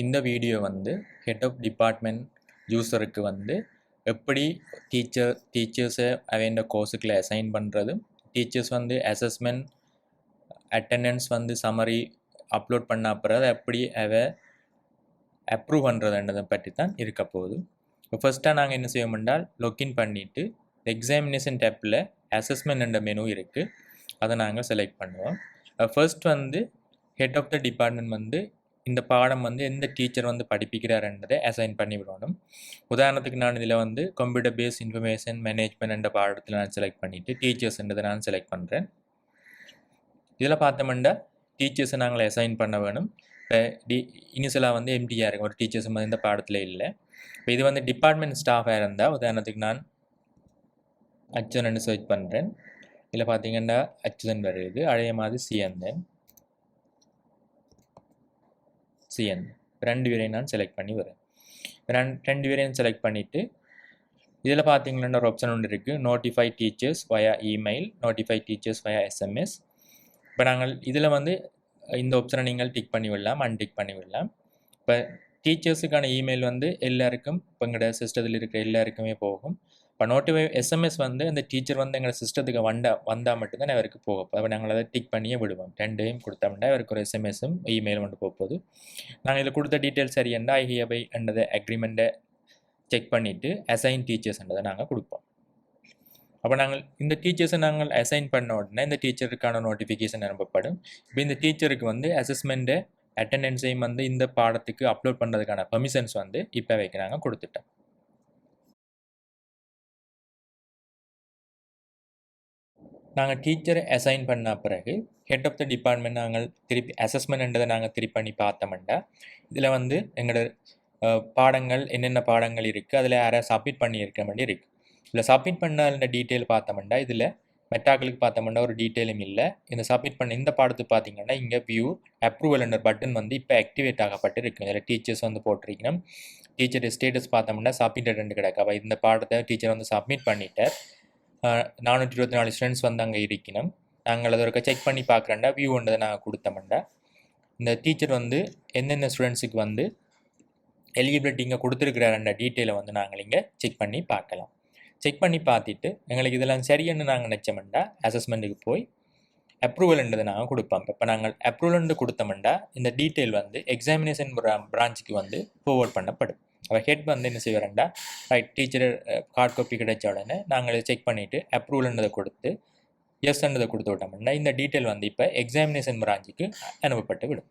இந்த வீடியோ வந்து head of department யூஸருக்கு வந்து எப்படி டீச்சர்ஸை அவன் கோர்ஸுக்குள்ள அசைன் பண்ணுறது, டீச்சர்ஸ் வந்து அசஸ்மெண்ட் அட்டெண்டன்ஸ் வந்து சம்மரி அப்லோட் பண்ண அப்புறம் அதை எப்படி அப்ரூவ் பண்ணுறதுன்றதை பற்றி தான் இருக்க போகுது. இப்போ ஃபஸ்ட்டாக நாங்கள் என்ன செய்வோம்னால் லொக்கின் பண்ணிவிட்டு எக்ஸாமினேஷன் டேப்பில் அசஸ்மெண்ட் என்ற மெனு இருக்குது, அதை நாங்கள் செலக்ட் பண்ணுவோம். ஃபர்ஸ்ட் வந்து ஹெட் ஆஃப் த டிபார்ட்மெண்ட் வந்து இந்த பாடம் வந்து எந்த டீச்சர் வந்து படிப்பிக்கிறாருன்றதை அசைன் பண்ணி விடணும். உதாரணத்துக்கு நான் இதில் வந்து கம்ப்யூட்டர் பேஸ் இன்ஃபர்மேஷன் மேனேஜ்மெண்ட் என்ற பாடத்தில் நான் செலக்ட் பண்ணிவிட்டு டீச்சர்ஸ்ன்றதை நான் செலக்ட் பண்ணுறேன். இதில் பார்த்தோம்னா டீச்சர்ஸை நாங்கள் அசைன் பண்ண வேணும். இப்போ இனிஷியலாக வந்து எம்டிஆர் இருக்கும், ஒரு டீச்சர்ஸ் வந்து இந்த பாடத்தில் இல்லை. இப்போ இது வந்து டிபார்ட்மெண்ட் ஸ்டாஃபாக இருந்தால் உதாரணத்துக்கு நான் அச்சுதன் சர்ச் பண்ணுறேன். இதில் பார்த்தீங்கன்னா அச்சுதன் வருது, அதே மாதிரி சிஎன் ரெண்டு பேரையும் நான் செலக்ட் பண்ணி வரேன். ரெண்டு பேரையும் செலக்ட் பண்ணிவிட்டு இதில் பார்த்தீங்கன்னா ஒரு ஆப்ஷன் ஒன்று இருக்குது, notify teachers via email, notify teachers via SMS. இப்போ நாங்கள் இதில் வந்து இந்த ஆப்ஷனை நீங்கள் டிக் பண்ணி விடலாம், அன்டிக் பண்ணி விடலாம். இப்போ டீச்சர்ஸுக்கான இமெயில் வந்து எல்லாருக்கும் இப்போ எங்களோட சிஸ்டத்தில் இருக்கிற எல்லாருக்குமே போகும். இப்போ நோட்டிஃபை எஸ்எம்எஸ் வந்து அந்த டீச்சர் வந்து எங்களோட சிஸ்டத்துக்கு வந்தால் மட்டும்தான் அவருக்கு போகும். அப்போ நாங்கள் அதை டிக் பண்ணியே விடுவோம். 2 டைம் கொடுத்தோம்னா அவருக்கு ஒரு எஸ்எம்எஸும் இமெயிலும் வந்து போகுது. நாங்கள் இதில் கொடுத்த டீட்டெயில்ஸ் சரியண்டா ஐஹியபை என்றதை அக்ரிமெண்ட்டை செக் பண்ணிவிட்டு அசைன் டீச்சர்ஸ்ன்றதை நாங்கள் கொடுப்போம். அப்போ நாங்கள் இந்த டீச்சர்ஸை நாங்கள் அசைன் பண்ண உடனே இந்த டீச்சருக்கான நோட்டிஃபிகேஷன் அனுப்பப்படும். இப்போ இந்த டீச்சருக்கு வந்து அசஸ்மெண்ட்டு அட்டெண்டன்ஸையும் வந்து இந்த பாடத்துக்கு அப்லோட் பண்ணுறதுக்கான பெர்மிஷன்ஸ் வந்து இப்போ வைக்க நாங்கள் கொடுத்துட்டோம். நாங்கள் டீச்சரை அசைன் பண்ண பிறகு ஹெட் ஆஃப் த டிபார்ட்மெண்ட் நாங்கள் திருப்பி அசஸ்மெண்ட்ன்றதை நாங்கள் திருப்பி பண்ணி பார்த்தோம்னா இதில் வந்து எங்களோட பாடங்கள் என்னென்ன பாடங்கள் இருக்குது, அதில் யாராவது சப்மிட் பண்ணியிருக்க வேண்டி இருக்குது. இதில் சப்மிட் பண்ண டீட்டெயில் பார்த்தோம்னா இதில் மெட்டாக்களுக்கு பார்த்தோம்னா ஒரு டீட்டெயிலும் இல்லை. இந்த சப்மிட் பண்ண இந்த பாடத்துக்கு பார்த்தீங்கன்னா இங்கே வியூ அப்ரூவல் என்ற பட்டன் வந்து இப்போ ஆக்டிவேட் ஆகப்பட்டு இருக்குது. இதில் டீச்சர்ஸ் வந்து போட்டிருக்கணும். டீச்சர் ஸ்டேட்டஸ் பார்த்தோம்னா சப்மிட்டட் கிடக்கு. அப்போ இந்த பாடத்தை டீச்சர் வந்து சப்மிட் பண்ணிட்டார். 424 ஸ்டூடெண்ட்ஸ் வந்து அங்கே இருக்கணும். நாங்கள் அதை ஒரு செக் பண்ணி பார்க்குறேன்டா வியூன்றதை நாங்கள் கொடுத்தோம்டா இந்த டீச்சர் வந்து எந்தெந்த ஸ்டூடெண்ட்ஸுக்கு வந்து எலிஜிபிலிட்டி இங்கே கொடுத்துருக்குறாருன்ற டீட்டெயிலை வந்து நாங்கள் இங்கே செக் பண்ணி பார்க்கலாம். செக் பண்ணி பார்த்துட்டு எங்களுக்கு இதெல்லாம் சரின்னு நாங்கள் நினச்சோம்டா அசஸ்மெண்ட்டுக்கு போய் அப்ரூவல்ன்றதை நாங்கள் கொடுப்போம். இப்போ நாங்கள் அப்ரூவல்ன்று கொடுத்தோம்டா இந்த டீட்டெயில் வந்து எக்ஸாமினேஷன் பிரான்ச்சுக்கு வந்து ஃபார்வர்ட் பண்ணப்படும். அவர் ஹெட் வந்து என்ன செய்வார்டா ரைட் டீச்சர் ஹார்ட் காப்பி கிடைச்ச உடனே நாங்கள் செக் பண்ணிவிட்டு அப்ரூவல்ன்றதை கொடுத்து எஸ்ன்றதை கொடுத்து விட்டோம்னா இந்த டீட்டெயில் வந்து இப்போ எக்ஸாமினேஷன் பிரான்ச்சுக்கு அனுப்பப்பட்டு விடும்.